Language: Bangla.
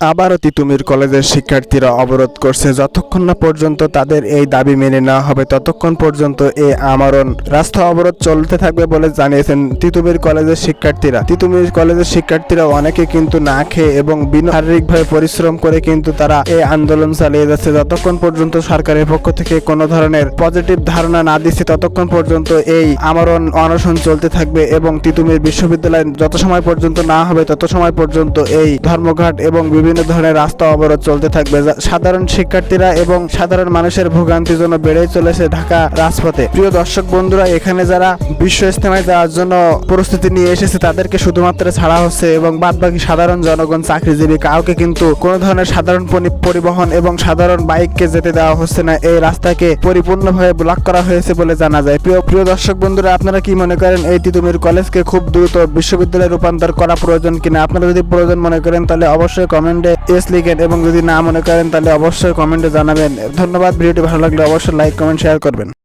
আবারও তিতুমির কলেজের শিক্ষার্থীরা অবরোধ করছে। যতক্ষণ না পর্যন্ত তাদের এই দাবি মেনে নেওয়া হবে ততক্ষণ পর্যন্ত এই আমরণ রাস্তা অবরোধ চলতে থাকবে বলে জানিয়েছেন তিতুমির কলেজের শিক্ষার্থীরা। তিতুমির কলেজের শিক্ষার্থীরা অনেকে কিন্তু না খেয়ে এবং বিনা শারীরিকভাবে পরিশ্রম করে কিন্তু তারা এই আন্দোলন চালিয়ে যাচ্ছে। যতক্ষণ পর্যন্ত সরকারের পক্ষ থেকে কোনো ধরনের পজিটিভ ধারণা না দিচ্ছে ততক্ষণ পর্যন্ত এই আমরণ অনশন চলতে থাকবে এবং তিতুমির বিশ্ববিদ্যালয় যত সময় পর্যন্ত না হবে তত সময় পর্যন্ত এই ধর্মঘট এবং বিভিন্ন ধরনের রাস্তা অবরোধ চলতে থাকবে। সাধারণ শিক্ষার্থীরা এবং সাধারণ মানুষের ভোগান্তির জন্য বেড়েই চলেছে ঢাকা রাজপথে। প্রিয় দর্শক বন্ধুরা, এখানে যারা বিশ্ব ইজতেমায় যাওয়ার জন্য প্রস্তুতি নিয়ে এসেছে তাদেরকে শুধুমাত্র ছাড়া হচ্ছে এবং বাদবাকি সাধারণ জনগণ চাকরিজীবী কাউকে কিন্তু কোনো ধরনের সাধারণ পরিবহন এবং সাধারণ বাইককে যেতে দেওয়া হচ্ছে না। এই রাস্তাকে পরিপূর্ণভাবে ব্লক করা হয়েছে বলে জানা যায়। প্রিয় দর্শক বন্ধুরা, আপনারা কি মনে করেন এই তিতুমির কলেজকে খুব দ্রুত বিশ্ববিদ্যালয়ে রূপান্তর করা প্রয়োজন কিনা? আপনারা যদি প্রয়োজন মনে করেন তাহলে অবশ্যই কমেন্টে এস লিখেন এবং যদি না মনে করেন তাহলে অবশ্যই কমেন্টে জানাবেন। ধন্যবাদ। ভিডিওটি ভালো লাগলে অবশ্যই লাইক, কমেন্ট, শেয়ার করবেন।